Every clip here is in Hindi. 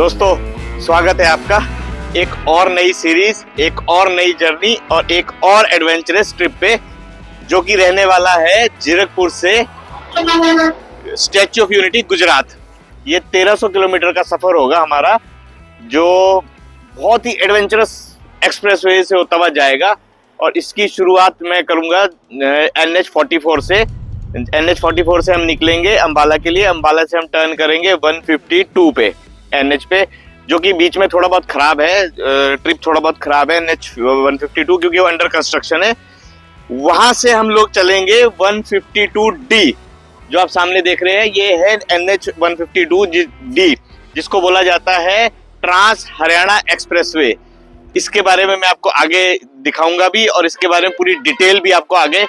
दोस्तों, स्वागत है आपका एक और नई सीरीज, एक और नई जर्नी और एक और एडवेंचरस ट्रिप पे, जो कि रहने वाला है जीरकपुर से स्टैच्यू ऑफ यूनिटी गुजरात। ये 1300 किलोमीटर का सफर होगा हमारा, जो बहुत ही एडवेंचरस एक्सप्रेसवे से होता हुआ जाएगा। और इसकी शुरुआत मैं करूंगा NH44 से। NH44 से हम निकलेंगे अंबाला के लिए। अंबाला से हम टर्न करेंगे 152 पे, NH पे, जो कि बीच में थोड़ा बहुत खराब है। ट्रिप थोड़ा बहुत खराब है NH152, क्योंकि वो अंडर कंस्ट्रक्शन है। वहां से हम लोग चलेंगे 152D, जो आप सामने देख रहे हैं। ये है NH152D, जिसको बोला जाता है ट्रांस हरियाणा एक्सप्रेसवे। इसके बारे में मैं आपको आगे दिखाऊंगा भी, और इसके बारे में पूरी डिटेल भी आपको आगे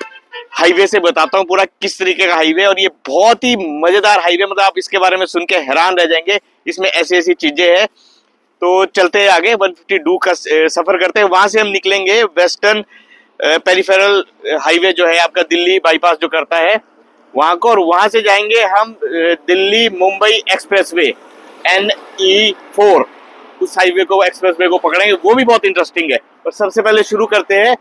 हाईवे से बताता हूँ पूरा किस तरीके का हाईवे। और ये बहुत ही मजेदार हाईवे, मतलब आप इसके बारे में सुन के हैरान रह जाएंगे। इसमें ऐसी ऐसी चीजें हैं। तो चलते हैं आगे, 152 का सफर करते हैं। वहां से हम निकलेंगे वेस्टर्न पेरिफेरल हाईवे, जो है आपका दिल्ली बाईपास जो करता है वहां को, और वहां से जाएंगे हम दिल्ली मुंबई एक्सप्रेसवे NE4। उस हाईवे को, एक्सप्रेसवे को पकड़ेंगे, वो भी बहुत इंटरेस्टिंग है। और सबसे पहले शुरू करते हैं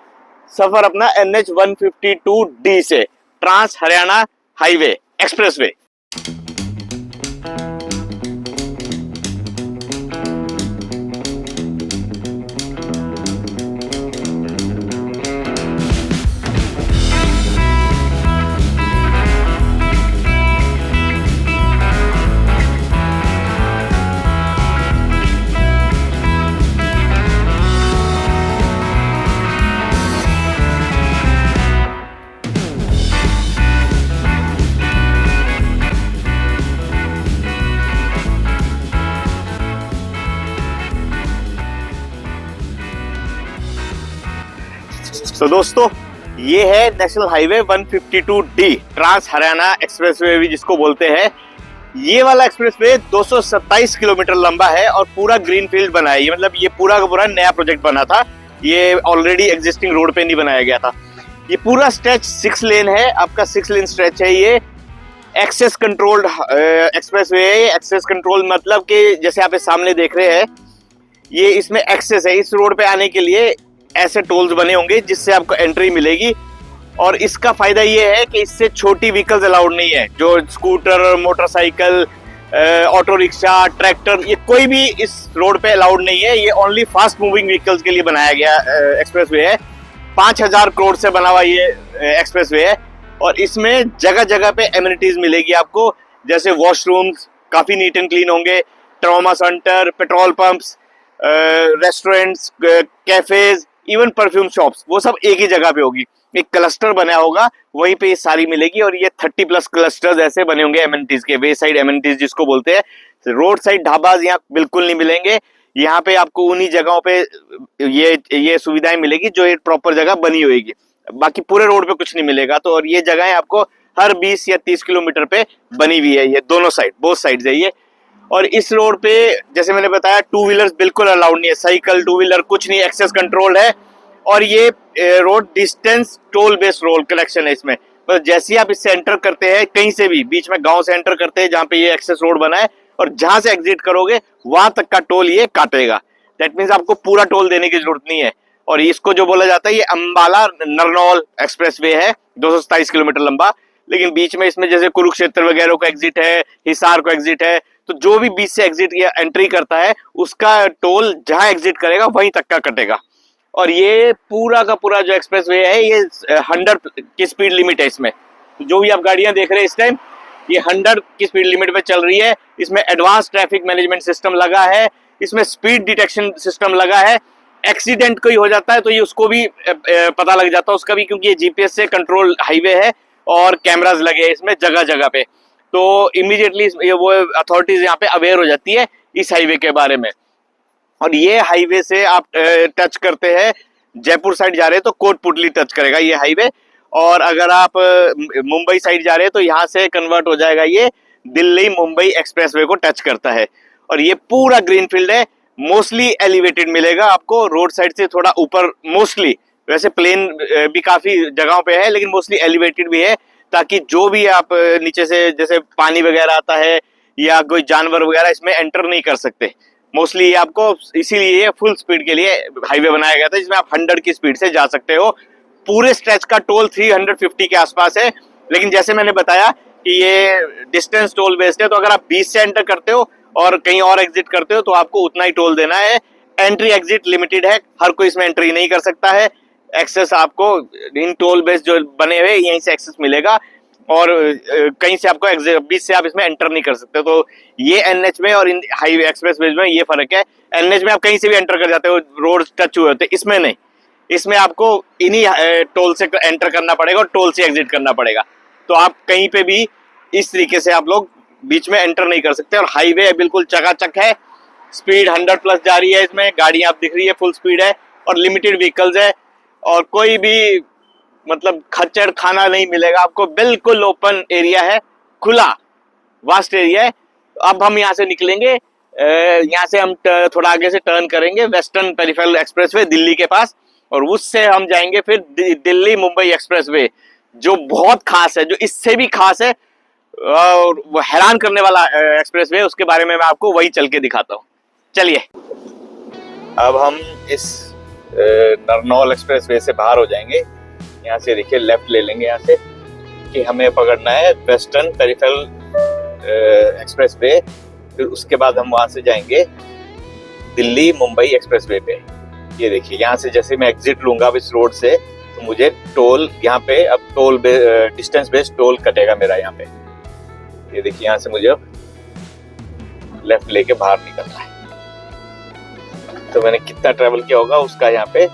सफर अपना NH152D से, ट्रांस हरियाणा हाईवे एक्सप्रेसवे। तो दोस्तों, ये है national highway 152D, trans Haryana expressway भी जिसको बोलते हैं। ये वाला एक्सप्रेसवे 227 किलोमीटर लंबा है और पूरा ग्रीनफील्ड बना है। ये मतलब ये पूरा का पूरा नया प्रोजेक्ट बना था, ये ऑलरेडी एग्जिस्टिंग रोड पे नहीं बनाया गया था। ये पूरा स्ट्रेच 6 लेन है, आपका 6 लेन स्ट्रेच है। ये एक्सेस कंट्रोल्ड एक्सप्रेसवे है। एक्सेस कंट्रोल मतलब कि जैसे आप सामने देख रहे हैं, ये इसमें एक्सेस है। इस रोड पे आने के लिए ऐसे टोल्स बने होंगे जिससे आपको एंट्री मिलेगी। और इसका फायदा ये है कि इससे छोटी व्हीकल्स अलाउड नहीं है, जो scooter, motorcycle, auto rickshaw, tractor, ये कोई भी इस रोड पे अलाउड नहीं है। ये ओनली फास्ट मूविंग व्हीकल्स के लिए बनाया गया एक्सप्रेसवे है। 5000 करोड़ से बना हुआ ये एक्सप्रेसवे है। और इसमें जगह जगह पे एमिनिटीज मिलेगी आपको, जैसे वॉशरूम्स काफी नीट एंड क्लीन होंगे, trauma centre, petrol pumps, restaurants, cafes, even perfume shops, वो सब एक ही जगह पे होगी। एक क्लस्टर बना होगा, वहीं पे ये सारी मिलेगी। और ये 30+ क्लस्टर्स ऐसे बने होंगे एमिनिटीज के, वे साइड एमिनिटीज जिसको बोलते हैं। रोड साइड ढाबाज यहाँ बिल्कुल नहीं मिलेंगे। यहाँ पे आपको उन्हीं जगहों पे ये सुविधाएं मिलेगी जो एक प्रॉपर जगह बनी होगी। बाकी पूरे रोड पे कुछ नहीं मिलेगा। तो और ये जगहें आपको हर 20 या 30 किलोमीटर पे बनी हुई है, ये दोनों साइड, बोथ साइड है ये। और इस रोड पे जैसे मैंने बताया, 2 व्हीलर्स बिल्कुल अलाउड नहीं है, साइकिल, 2 व्हीलर कुछ नहीं, एक्सेस कंट्रोल है। और ये road distance toll based road collection है इसमें। तो जैसे ही आप इससे एंटर करते हैं, कहीं से भी बीच में गांव से एंटर करते हैं जहां पे ये एक्सेस रोड बना है, और जहां से एग्जिट करोगे वहां तक का टोल ये काटेगा। दैट मीन्स आपको पूरा टोल देने की जरूरत नहीं है। और इसको जो बोला जाता है, ये अंबाला नरनौल एक्सप्रेसवे है, 227 किलोमीटर लंबा। लेकिन बीच में इसमें जैसे कुरुक्षेत्र वगैरह को एग्जिट है, हिसार को एग्जिट है, तो जो भी बीच से एग्जिट या एंट्री करता है, उसका टोल जहां एग्जिट करेगा वहीं तक का कटेगा। और ये पूरा का पूरा जो एक्सप्रेसवे है, ये 100 की स्पीड लिमिट है इसमें। जो भी आप गाड़ियां देख रहे हैं इस टाइम, ये 100 की स्पीड लिमिट पे चल रही है। इसमें एडवांस ट्रैफिक मैनेजमेंट सिस्टम लगा है, इसमें स्पीड डिटेक्शन सिस्टम लगा है। एक्सीडेंट कोई हो जाता है तो ये उसको भी पता लग जाता है उसका भी, क्योंकि ये GPS से कंट्रोल हाईवे है और कैमराज लगे हैं इसमें जगह जगह पे। तो इमीडिएटली वो अथॉरिटीज यहाँ पे अवेयर हो जाती है इस हाईवे के बारे में। और ये हाईवे से आप टच करते हैं, जयपुर साइड जा रहे हैं तो कोटपुतली टच करेगा ये हाईवे। और अगर आप मुंबई साइड जा रहे हैं तो यहाँ से कन्वर्ट हो जाएगा, ये दिल्ली मुंबई एक्सप्रेसवे को टच करता है। और ये पूरा ग्रीनफील्ड है, मोस्टली एलिवेटेड मिलेगा आपको, रोड साइड से थोड़ा ऊपर मोस्टली। वैसे प्लेन भी काफी जगहों पे है, लेकिन मोस्टली एलिवेटेड भी है, ताकि जो भी आप नीचे से जैसे पानी वगैरह आता है या कोई जानवर वगैरह इसमें एंटर नहीं कर सकते। मोस्टली ये आपको इसीलिए फुल स्पीड के लिए हाईवे बनाया गया था, जिसमें आप 100 की स्पीड से जा सकते हो। पूरे स्ट्रेच का टोल 350 के आसपास है, लेकिन जैसे मैंने बताया कि ये डिस्टेंस टोल बेस्ड है, तो अगर आप 20 से एंटर करते हो और कहीं और एग्जिट करते हो तो आपको उतना ही टोल देना है। एंट्री एग्जिट लिमिटेड है, हर कोई इसमें एंट्री नहीं कर सकता है। एक्सेस आपको इन टोल बेस्ड जो बने हुए यहीं से एक्सेस मिलेगा, और कहीं से आपको बीच से आप इसमें एंटर नहीं कर सकते। तो ये एनएच में और इन हाईवे एक्सप्रेस वे में ये फर्क है। एनएच में आप कहीं से भी एंटर कर जाते हो, रोड टच हुए होते, इसमें नहीं। इसमें आपको इन्हीं टोल से एंटर करना पड़ेगा और टोल से एग्जिट करना पड़ेगा। तो आप कहीं पे भी इस तरीके से आप लोग बीच में एंटर नहीं कर सकते। और हाईवे बिल्कुल चकाचक है, स्पीड 100 प्लस जा रही है, इसमें गाड़ियां आप दिख रही है, फुल स्पीड है, और लिमिटेड व्हीकल्स है, और कोई भी मतलब खच्चर खाना नहीं मिलेगा आपको। बिल्कुल ओपन एरिया है, खुला वास्ट एरिया है। अब हम यहाँ से निकलेंगे, यहाँ से हम थोड़ा आगे से टर्न करेंगे वेस्टर्न पेरिफेरल एक्सप्रेसवे दिल्ली के पास, और उससे हम जाएंगे फिर दिल्ली मुंबई एक्सप्रेसवे, जो बहुत खास है, जो इससे भी खास है और वो हैरान करने वाला एक्सप्रेसवे। उसके बारे में मैं आपको वही चल के दिखाता हूँ। चलिए, अब हम इस नरनौल एक्सप्रेसवे से बाहर हो जाएंगे। यहाँ से देखिए लेफ्ट ले लेंगे यहाँ से, कि हमें पकड़ना है वेस्टर्न पेरिफेरल एक्सप्रेसवे। फिर उसके बाद हम वहां से जाएंगे दिल्ली मुंबई एक्सप्रेसवे पे। ये देखिए, यहाँ से जैसे मैं एग्जिट लूंगा अब इस रोड से, तो मुझे टोल यहाँ पे अब टोल डिस्टेंस बेस्ड टोल कटेगा मेरा यहाँ पे। ये देखिए, यहाँ से मुझे अब लेफ्ट लेके बाहर निकलना है। तो मैंने कितना ट्रेवल किया होगा उसका यहाँ पे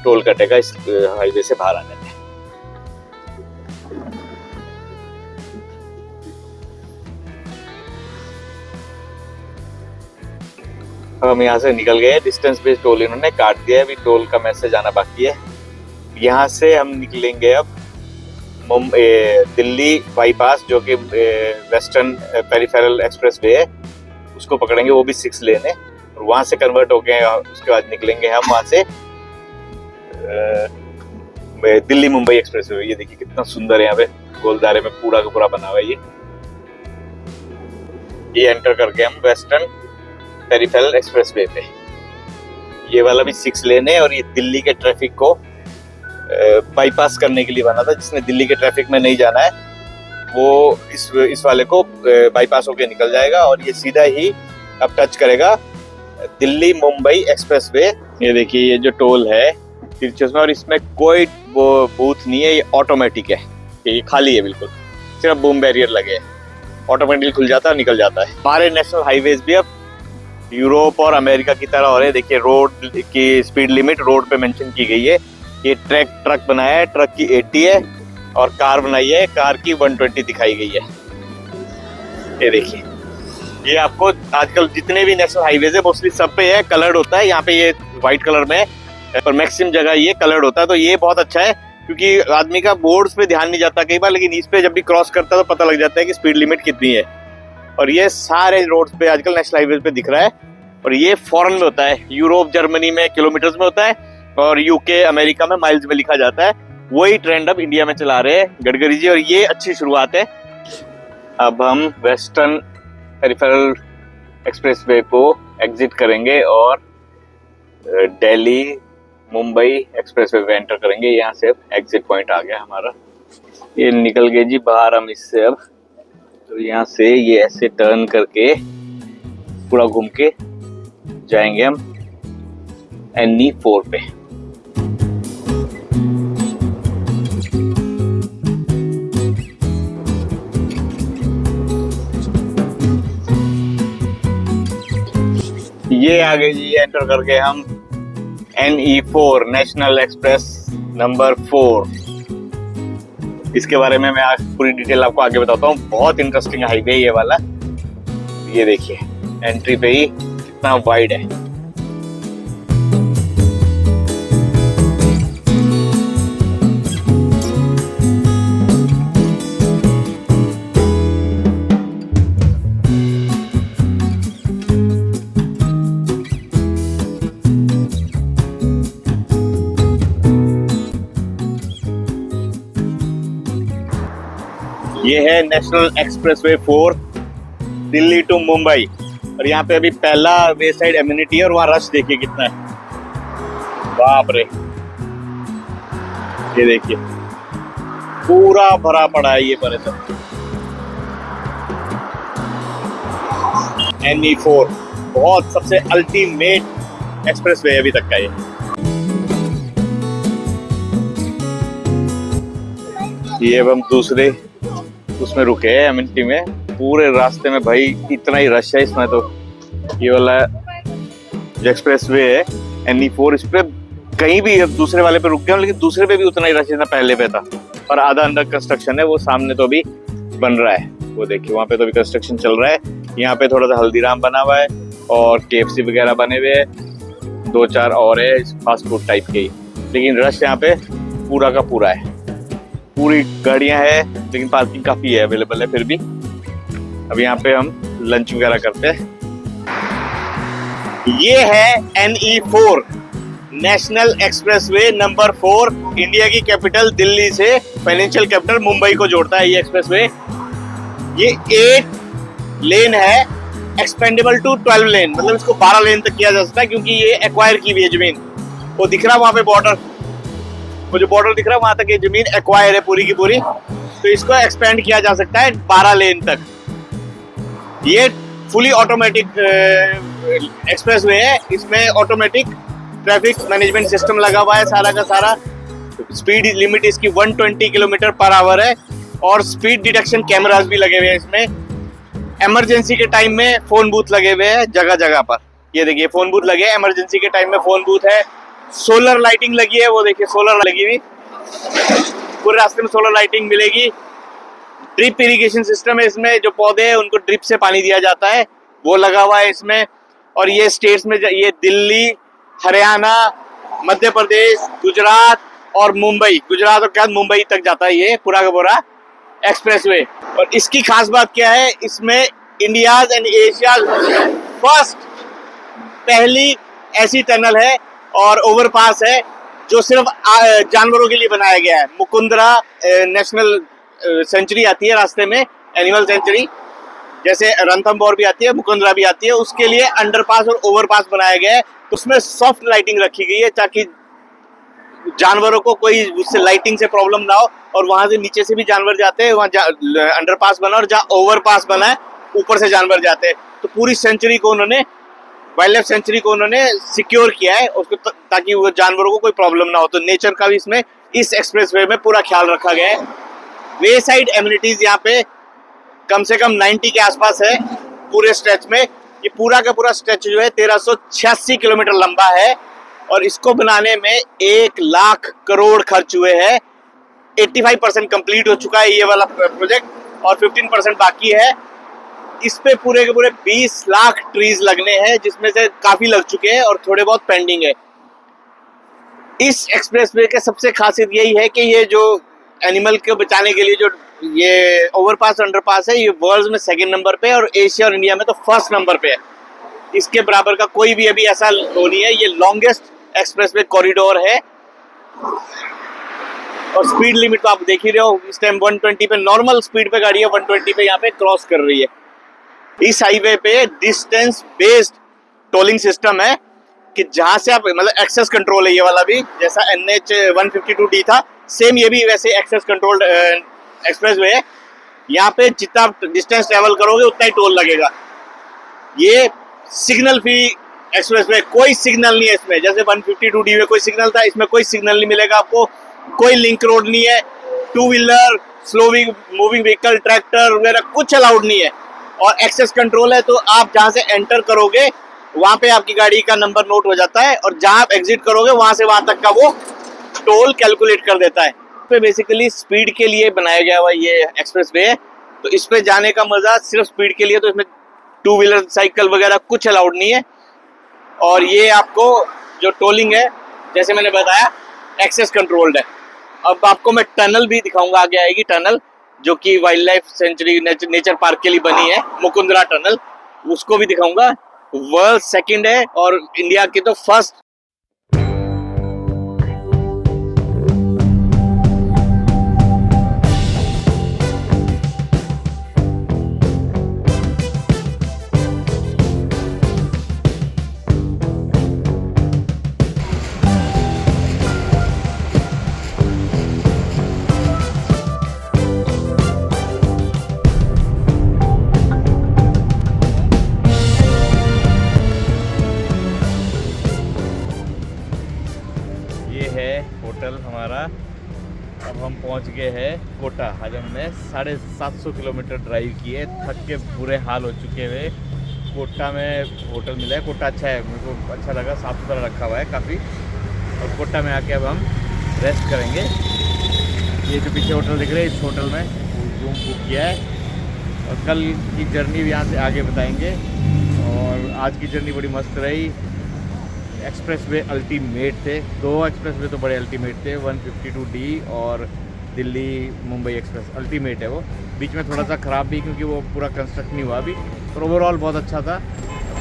टोल कटेगा इस हाईवे से बाहर आने में। हम यहाँ से निकल गए, डिस्टेंस बेस्ड टोल इन्होंने काट दिया है, अभी टोल का मैसेज आना बाकी है। यहाँ से हम निकलेंगे अब दिल्ली बाईपास, जो कि वेस्टर्न पेरिफेरल एक्सप्रेसवे है, उसको पकड़ेंगे, वो भी 6 लेन है, और वहां से कन्वर्ट हो गए। उसके बाद निकलेंगे हम वहां से दिल्ली मुंबई एक्सप्रेसवे। ये देखिए कितना सुंदर है, यहाँ पे गोलदारे में पूरा का पूरा बना हुआ है। ये एंटर करके हम वेस्टर्न पेरिफेरल एक्सप्रेसवे पे। ये वाला भी 6 लेन है, और ये दिल्ली के ट्रैफिक को बाईपास करने के लिए बना था। जिसने दिल्ली के ट्रैफिक में नहीं जाना है वो इस वाले को बाईपास होके निकल जाएगा, और ये सीधा ही अब टच करेगा दिल्ली मुंबई एक्सप्रेसवे। ये देखिए, ये जो टोल है तिरछे में, और इसमें कोई वो बूथ नहीं है, ये ऑटोमेटिक है, ये खाली है बिल्कुल, सिर्फ बूम बैरियर लगे हैं, ऑटोमेटिकली खुल जाता है, निकल जाता है। हमारे नेशनल हाईवेज भी अब यूरोप और अमेरिका की तरह हो रहे हैं। देखिए, रोड की स्पीड लिमिट रोड पे मेंशन की गई है। ये ट्रक बनाया है, ट्रक की 80 है, और कार बनाई है, कार की 120 दिखाई गई है। ये देखिए, ये आपको आजकल जितने भी नेशनल हाईवेज है मोस्टली सब पे है, कलर्ड होता है। यहाँ पे ये व्हाइट कलर में है, पर मैक्सिमम जगह ये कलर्ड होता है। तो ये बहुत अच्छा है, क्योंकि आदमी का बोर्ड्स पे ध्यान नहीं जाता कई बार, लेकिन इस पे जब भी क्रॉस करता है तो पता लग जाता है कि स्पीड लिमिट कितनी है। और ये सारे रोड्स पे आजकल नेशनल हाईवे पे दिख रहा है। और ये फॉरेन में होता है, यूरोप जर्मनी में किलोमीटर्स में होता है, और यूके अमेरिका में माइल्स में लिखा जाता है। वही ट्रेंड अब इंडिया में चला रहे हैं गडकरी जी, और ये अच्छी शुरुआत है। अब हम वेस्टर्न पेरिफेरल एक्सप्रेसवे को एग्जिट करेंगे और दिल्ली मुंबई एक्सप्रेसवे पे एंटर करेंगे। यहाँ से अब एग्जिट पॉइंट आ गया हमारा। ये निकल गए जी बाहर हम इससे अब। तो यहाँ से ये ऐसे टर्न करके पूरा घूम के जाएंगे हम NE4 पे। ये आ गए जी, एंटर करके हम NE4 नेशनल एक्सप्रेस नंबर 4। इसके बारे में मैं आज पूरी डिटेल आपको आगे बताता हूँ। बहुत इंटरेस्टिंग हाईवे ये वाला। ये देखिए, एंट्री पे ही कितना वाइड है। ये है national expressway 4 Delhi to Mumbai. और यहाँ पे अभी पहला वे साइड एम्यूनिटी है और वहाँ रश देखिए कितना है, बाप रे। ये देखिए पूरा भरा पड़ा है ये परिसर। NE4 बहुत सबसे अल्टीमेट एक्सप्रेसवे है अभी तक का ये अब हम दूसरे उसमें रुके हैं एम्यूनिटी में। पूरे रास्ते में भाई इतना ही रश है इसमें, तो ये वाला जो एक्सप्रेसवे है NE4, इस पे कहीं भी अब दूसरे वाले पे रुक गए, लेकिन दूसरे पे भी उतना ही रश जितना पहले पे था। पर आधा अंडर कंस्ट्रक्शन है, वो सामने तो अभी बन रहा है, वो देखिए वहाँ पे तो अभी कंस्ट्रक्शन चल रहा है। यहाँ पे थोड़ा सा हल्दीराम बना हुआ है और KFC वगैरह बने हुए हैं, 2-4 और है फास्ट फूड टाइप के ही। लेकिन रश यहाँ पे पूरा का पूरा है, पूरी गाड़ियाँ है, लेकिन पार्किंग काफी है अवेलेबल है फिर भी। अब यहाँ पे हम लंच वगैरह करते हैं। ये है NE4 national expressway number 4, India की कैपिटल दिल्ली से फाइनेंशियल कैपिटल मुंबई को जोड़ता है ये एक्सप्रेसवे। ये 8 लेन है, एक्सपेंडेबल टू 12 लेन, मतलब इसको 12 लेन तक किया जा सकता है, क्योंकि ये एक्वायर की हुई है जमीन। वो दिख रहा है वहां पे बॉर्डर, वो जो बॉर्डर दिख रहा है वहां तक ये जमीन एक्वायर है पूरी की पूरी, तो इसको एक्सपेंड किया जा सकता है 12 लेन तक। ये फुली ऑटोमेटिक एक्सप्रेसवे है, इसमें ऑटोमेटिक ट्रैफिक मैनेजमेंट सिस्टम लगा हुआ है सारा का सारा। स्पीड लिमिट इसकी 120 किलोमीटर पर आवर है और स्पीड डिटेक्शन कैमरास भी लगे हुए हैं इसमें। इमरजेंसी के टाइम में फोन बूथ लगे हुए हैं जगह जगह पर, ये देखिए फोन बूथ लगे हैं, इमरजेंसी के टाइम में फोन बूथ है। सोलर लाइटिंग लगी है, वो देखिए सोलर लगी हुई, पूरे रास्ते में सोलर लाइटिंग मिलेगी। ड्रिप इरिगेशन सिस्टम है इसमें, जो पौधे हैं उनको ड्रिप से पानी दिया जाता है, वो लगा हुआ है इसमें। और ये स्टेट्स में ये दिल्ली, हरियाणा, मध्य प्रदेश, गुजरात और मुंबई, गुजरात और क्या मुंबई तक जाता है ये पूरा का पूरा एक्सप्रेसवे। और इसकी खास बात क्या है, इसमें इंडियाज एंड एशिया फर्स्ट पहली ऐसी टनल है और ओवरपास है जो सिर्फ जानवरों के लिए बनाया गया है। मुकुंदरा नेशनल सेंचुरी आती है रास्ते में, एनिमल सेंचुरी, जैसे रणथंबोर भी आती है, मुकुंदरा भी आती है, उसके लिए अंडरपास और ओवरपास बनाया गया है। उसमें सॉफ्ट लाइटिंग रखी गई है ताकि जानवरों को कोई उससे लाइटिंग से प्रॉब्लम ना हो। और वहां से नीचे से भी जानवर जाते हैं, वहाँ अंडरपास बना और जहाँ ओवरपास बना है ऊपर से जानवर जाते हैं। तो पूरी सेंचुरी को उन्होंने, वाइल्ड लाइफ सेंचुरी को उन्होंने सिक्योर किया है उसको, ताकि वो जानवरों को कोई प्रॉब्लम ना हो। तो नेचर का भी इसमें इस एक्सप्रेसवे में पूरा ख्याल रखा गया है। वे साइड एम्यूनिटीज यहाँ पे कम से कम 90 के आसपास है पूरे स्ट्रेच में। ये पूरा का पूरा स्ट्रेच जो है 1386 किलोमीटर लंबा है और इसको बनाने में 1 लाख करोड़ खर्च हुए हैं। 85% कंप्लीट हो चुका है ये वाला प्रोजेक्ट और 15% बाकी है। इस पे पूरे के पूरे 20 लाख ट्रीज लगने हैं, जिसमें से काफी लग चुके हैं और थोड़े बहुत पेंडिंग है। इस एक्सप्रेसवे के सबसे खासियत यही है कि ये जो एनिमल को बचाने के लिए जो ये ओवरपास अंडरपास है, ये वर्ल्ड में 2nd नंबर पे और एशिया और इंडिया में तो 1st नंबर पे है। इसके बराबर का कोई भी अभी ऐसा नहीं है। ये लॉन्गेस्ट एक्सप्रेसवे कॉरिडोर है और स्पीड लिमिट तो आप देख ही रहे हो, इस टाइम 120 पे नॉर्मल स्पीड पे गाड़ी है, 120 पे यहाँ पे क्रॉस कर रही है। इस हाईवे पे डिस्टेंस बेस्ड टोलिंग सिस्टम है कि जहां से आप, मतलब एक्सेस कंट्रोल है ये वाला भी, जैसा NH 152D था सेम ये भी वैसे एक्सेस कंट्रोल्ड एक्सप्रेसवे है। यहाँ पे जितना डिस्टेंस ट्रेवल करोगे उतना ही टोल लगेगा। ये सिग्नल फ्री एक्सप्रेसवे, कोई सिग्नल नहीं है इसमें, जैसे 152D में कोई सिग्नल था, इसमें कोई सिग्नल नहीं मिलेगा आपको। कोई लिंक रोड नहीं है, 2 wheeler, slow moving vehicle, tractor वगैरह कुछ अलाउड नहीं है। और एक्सेस कंट्रोल है, तो आप जहां से एंटर करोगे वहां पे आपकी गाड़ी का नंबर नोट हो जाता है और जहां आप एग्जिट करोगे वहां से वहां तक का वो टोल कैलकुलेट कर देता है। पे बेसिकली स्पीड के लिए बनाया गया हुआ ये एक्सप्रेसवे है, तो इस पे जाने का मजा सिर्फ स्पीड के लिए, तो इसमें 2 व्हीलर साइकिल वगैरह कुछ अलाउड नहीं है। और ये आपको जो टोलिंग है, जैसे मैंने बताया, एक्सेस कंट्रोल्ड है। अब आपको मैं टनल भी दिखाऊंगा, आगे आएगी टनल जो कि wild life sanctuary nature park के लिए बनी है, मुकुंदरा टनल, उसको भी दिखाऊंगा। वर्ल्ड 2nd है और इंडिया की तो 1st। कल हमारा। अब हम पहुंच गए हैं कोटा। आज हमने 750 किलोमीटर ड्राइव किए, थक के बुरे हाल हो चुके हैं। कोटा में होटल मिला है। कोटा अच्छा है, मेरे को अच्छा लगा, साफ़ सुथरा रखा हुआ है काफ़ी। और कोटा में आके अब हम रेस्ट करेंगे। ये जो पीछे होटल दिख रहे हैं, इस होटल में रूम बुक किया है। और कल की जर्नी भी यहाँ से आगे बताएंगे। और आज की जर्नी बड़ी मस्त रही। एक्सप्रेस वे अल्टीमेट थे, 2 एक्सप्रेस वे तो बड़े अल्टीमेट थे, 152D और दिल्ली मुंबई एक्सप्रेस अल्टीमेट है वो। बीच में थोड़ा सा ख़राब भी क्योंकि वो पूरा कंस्ट्रक्ट नहीं हुआ अभी, पर ओवरऑल बहुत अच्छा था।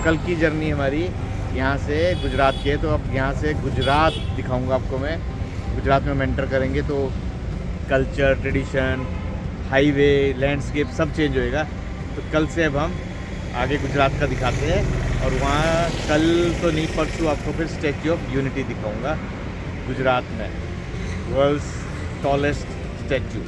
कल की जर्नी हमारी यहाँ से गुजरात की है, तो अब यहाँ से गुजरात दिखाऊंगा आपको मैं। गुजरात में हम एंटर करेंगे तो कल्चर, ट्रेडिशन, हाईवे, लैंडस्केप सब चेंज होएगा। तो कल से अब हम आगे गुजरात का दिखाते हैं। और वहाँ कल तो नहीं, परसों आपको फिर स्टैच्यू ऑफ यूनिटी दिखाऊंगा गुजरात में, वर्ल्ड्स टॉलेस्ट स्टैच्यू।